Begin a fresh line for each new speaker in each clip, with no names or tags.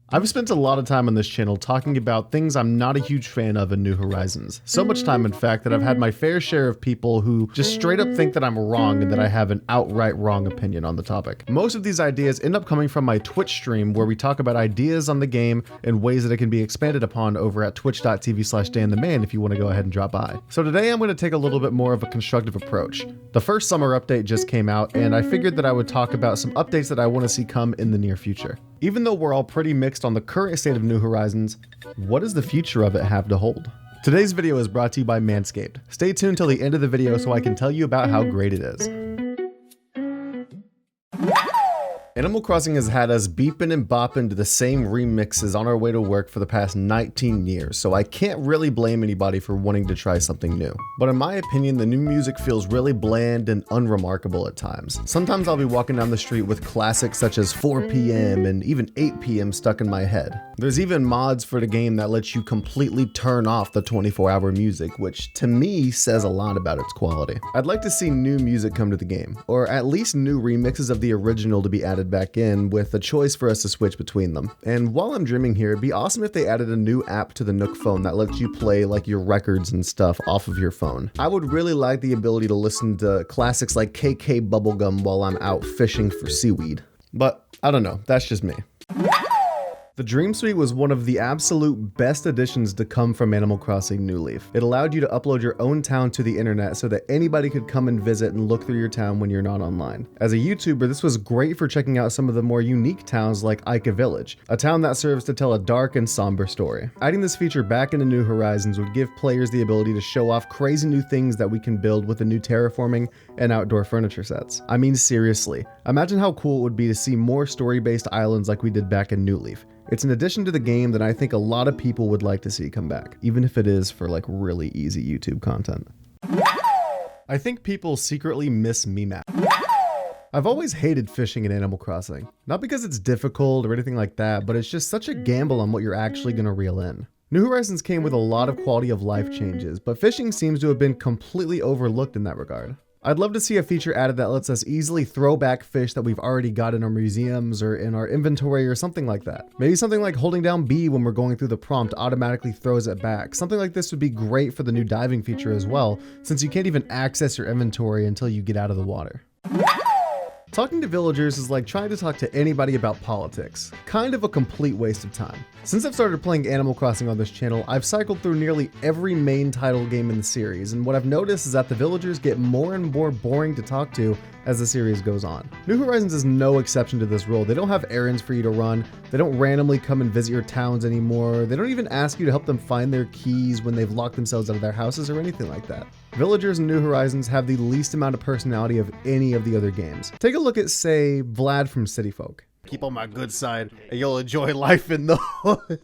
I've spent a lot of time on this channel talking about things I'm not a huge fan of in New Horizons. So much time, in fact, that I've had my fair share of people who just straight up think that I'm wrong and that I have an outright wrong opinion on the topic. Most of these ideas end up coming from my Twitch stream, where we talk about ideas on the game and ways that it can be expanded upon over at twitch.tv/DannTheMan if you want to go ahead and drop by. So today I'm going to take a little bit more of a constructive approach. The first summer update just came out, and I figured that I would talk about some updates that I want to see come in the near future. Even though we're all pretty mixed on the current state of New Horizons, what does the future of it have to hold? Today's video is brought to you by Manscaped. Stay tuned till the end of the video so I can tell you about how great it is. Animal Crossing has had us beeping and bopping to the same remixes on our way to work for the past 19 years, so I can't really blame anybody for wanting to try something new. But in my opinion, the new music feels really bland and unremarkable at times. Sometimes I'll be walking down the street with classics such as 4 PM and even 8 PM stuck in my head. There's even mods for the game that lets you completely turn off the 24-hour music, which to me says a lot about its quality. I'd like to see new music come to the game, or at least new remixes of the original to be added back in with a choice for us to switch between them. And while I'm dreaming here, it'd be awesome if they added a new app to the Nook phone that lets you play like your records and stuff off of your phone. I would really like the ability to listen to classics like KK Bubblegum while I'm out fishing for seaweed. But I don't know, that's just me. The Dream Suite was one of the absolute best additions to come from Animal Crossing New Leaf. It allowed you to upload your own town to the internet so that anybody could come and visit and look through your town when you're not online. As a YouTuber, this was great for checking out some of the more unique towns like Ica Village, a town that serves to tell a dark and somber story. Adding this feature back into New Horizons would give players the ability to show off crazy new things that we can build with the new terraforming and outdoor furniture sets. I mean, seriously, imagine how cool it would be to see more story-based islands like we did back in New Leaf. It's an addition to the game that I think a lot of people would like to see come back, even if it is for like really easy YouTube content. I think people secretly miss meme. I've always hated fishing in Animal Crossing. Not because it's difficult or anything like that, but it's just such a gamble on what you're actually gonna reel in. New Horizons came with a lot of quality of life changes, but fishing seems to have been completely overlooked in that regard. I'd love to see a feature added that lets us easily throw back fish that we've already got in our museums or in our inventory or something like that. Maybe something like holding down B when we're going through the prompt automatically throws it back. Something like this would be great for the new diving feature as well, since you can't even access your inventory until you get out of the water. Talking to villagers is like trying to talk to anybody about politics. Kind of a complete waste of time. Since I've started playing Animal Crossing on this channel, I've cycled through nearly every main title game in the series, and what I've noticed is that the villagers get more and more boring to talk to as the series goes on. New Horizons is no exception to this rule. They don't have errands for you to run, they don't randomly come and visit your towns anymore, they don't even ask you to help them find their keys when they've locked themselves out of their houses or anything like that. Villagers in New Horizons have the least amount of personality of any of the other games. Take a look at, say, Vlad from City Folk. Keep on my good side and you'll enjoy life in the hood.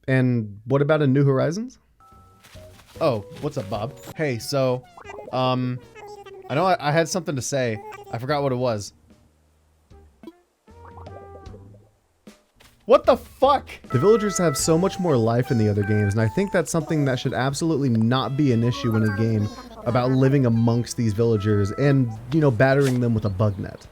And what about in New Horizons? Oh, what's up, Bob? Hey, so, I know I had something to say. I forgot what it was. What the fuck? The villagers have so much more life in the other games, and I think that's something that should absolutely not be an issue in a game about living amongst these villagers and, you know, battering them with a bug net.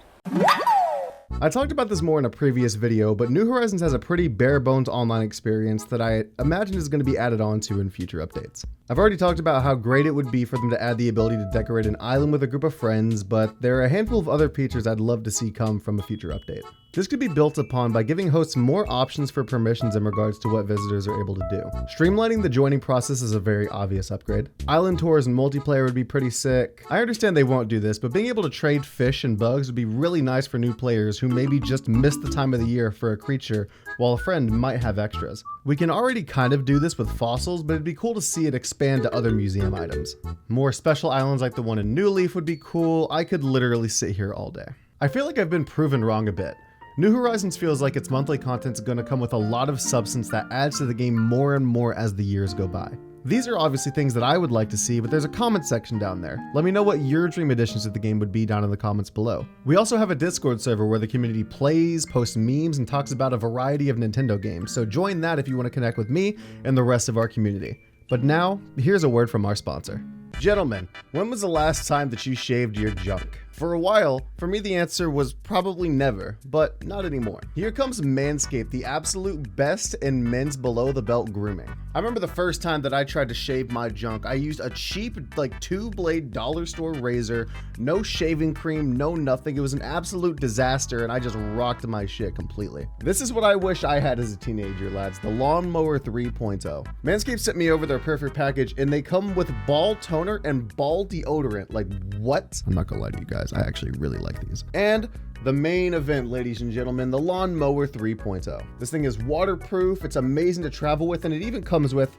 I talked about this more in a previous video, but New Horizons has a pretty bare bones online experience that I imagine is going to be added on to in future updates. I've already talked about how great it would be for them to add the ability to decorate an island with a group of friends, but there are a handful of other features I'd love to see come from a future update. This could be built upon by giving hosts more options for permissions in regards to what visitors are able to do. Streamlining the joining process is a very obvious upgrade. Island tours and multiplayer would be pretty sick. I understand they won't do this, but being able to trade fish and bugs would be really nice for new players who maybe just missed the time of the year for a creature, while a friend might have extras. We can already kind of do this with fossils, but it'd be cool to see it expand to other museum items. More special islands like the one in New Leaf would be cool. I could literally sit here all day. I feel like I've been proven wrong a bit. New Horizons feels like its monthly content is going to come with a lot of substance that adds to the game more and more as the years go by. These are obviously things that I would like to see, but there's a comment section down there. Let me know what your dream additions to the game would be down in the comments below. We also have a Discord server where the community plays, posts memes, and talks about a variety of Nintendo games, so join that if you want to connect with me and the rest of our community. But now, here's a word from our sponsor. Gentlemen, when was the last time that you shaved your junk? For a while, for me the answer was probably never, but not anymore. Here comes Manscaped, the absolute best in men's below the belt grooming. I remember the first time that I tried to shave my junk, I used a cheap like 2-blade dollar store razor, no shaving cream, no nothing. It was an absolute disaster and I just rocked my shit completely. This is what I wish I had as a teenager, lads, the Lawnmower 3.0. Manscaped sent me over their perfect package and they come with ball toner and ball deodorant. Like what? I'm not gonna lie to you guys, I actually really like these. And the main event, ladies and gentlemen, the Lawnmower 3.0. This thing is waterproof, it's amazing to travel with, and it even comes with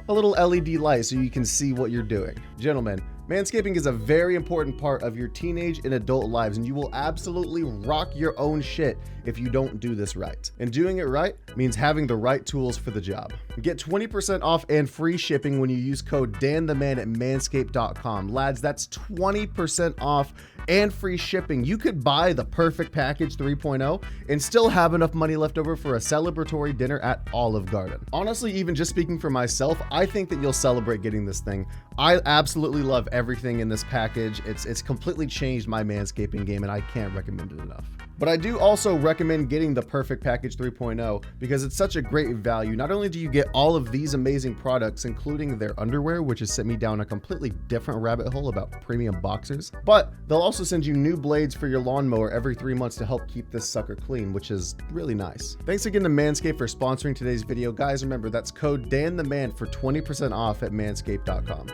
a little LED light so you can see what you're doing. Gentlemen, manscaping is a very important part of your teenage and adult lives, and you will absolutely rock your own shit if you don't do this right. And doing it right means having the right tools for the job. Get 20% off and free shipping when you use code DannTheMan at manscaped.com. Lads, that's 20% off and free shipping. You could buy the perfect package 3.0 and still have enough money left over for a celebratory dinner at Olive Garden. Honestly, even just speaking for myself, I think that you'll celebrate getting this thing. I absolutely love everything in this package. It's completely changed my manscaping game and I can't recommend it enough. But I do also recommend getting the Perfect Package 3.0 because it's such a great value. Not only do you get all of these amazing products, including their underwear, which has sent me down a completely different rabbit hole about premium boxers, but they'll also send you new blades for your lawnmower every 3 months to help keep this sucker clean, which is really nice. Thanks again to Manscaped for sponsoring today's video. Guys, remember that's code DannTheMan for 20% off at manscaped.com.